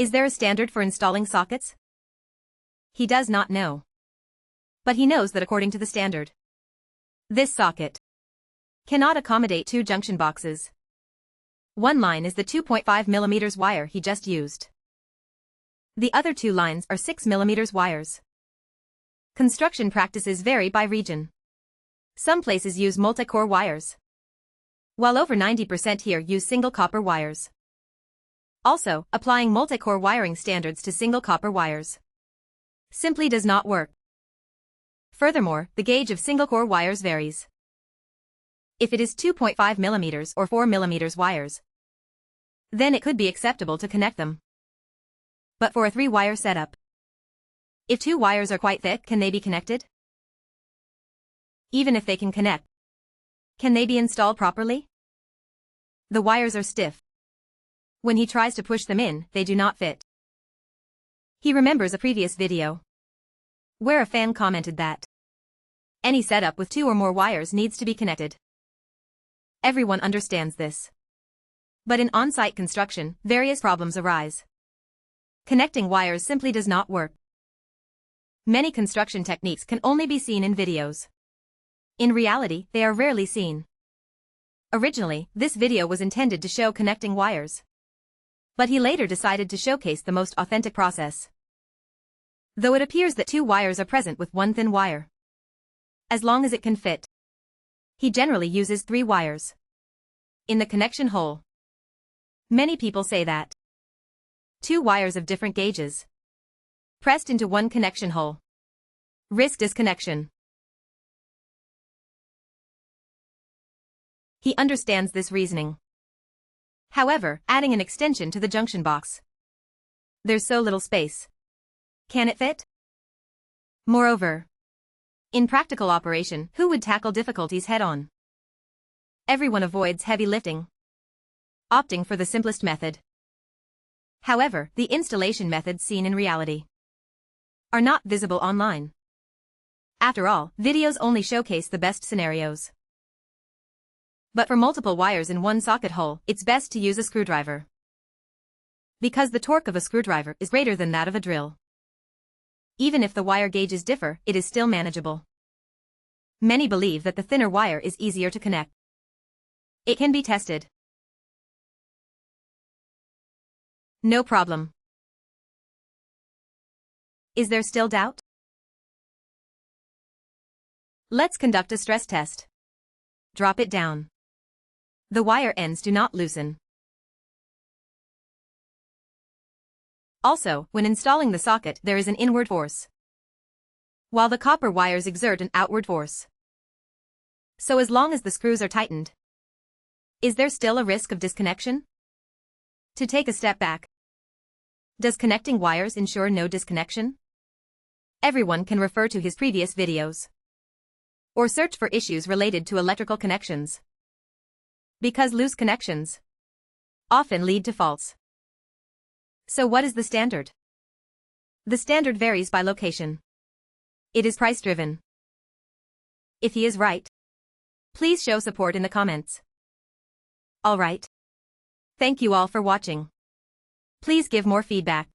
Is there a standard for installing sockets? He does not know. But he knows that according to the standard, this socket cannot accommodate 2 junction boxes. One line is the 2.5 mm wire he just used. The other 2 lines are 6 mm wires. Construction practices vary by region. Some places use multi-core wires, while over 90% here use single copper wires. Also, applying multi-core wiring standards to single copper wires simply does not work. Furthermore, the gauge of single-core wires varies. If it is 2.5 mm or 4 mm wires, then it could be acceptable to connect them. But for a 3-wire setup, if 2 wires are quite thick, can they be connected? Even if they can connect, can they be installed properly? The wires are stiff. When he tries to push them in, they do not fit. He remembers a previous video where a fan commented that any setup with 2 or more wires needs to be connected. Everyone understands this. But in on-site construction, various problems arise. Connecting wires simply does not work. Many construction techniques can only be seen in videos. In reality, they are rarely seen. Originally, this video was intended to show connecting wires, but he later decided to showcase the most authentic process. Though it appears that 2 wires are present with 1 thin wire, as long as it can fit, he generally uses 3 wires in the connection hole. Many people say that 2 wires of different gauges pressed into 1 connection hole risk disconnection. He understands this reasoning. However, adding an extension to the junction box, there's so little space. Can it fit? Moreover, in practical operation, who would tackle difficulties head-on? Everyone avoids heavy lifting, opting for the simplest method. However, the installation methods seen in reality are not visible online. After all, videos only showcase the best scenarios. But for multiple wires in 1 socket hole, it's best to use a screwdriver, because the torque of a screwdriver is greater than that of a drill. Even if the wire gauges differ, it is still manageable. Many believe that the thinner wire is easier to connect. It can be tested. No problem. Is there still doubt? Let's conduct a stress test. Drop it down. The wire ends do not loosen. Also, when installing the socket, there is an inward force, while the copper wires exert an outward force. So as long as the screws are tightened, is there still a risk of disconnection? To take a step back, does connecting wires ensure no disconnection? Everyone can refer to his previous videos or search for issues related to electrical connections, because loose connections often lead to faults. So what is the standard? The standard varies by location. It is price-driven. If he is right, please show support in the comments. Alright. Thank you all for watching. Please give more feedback.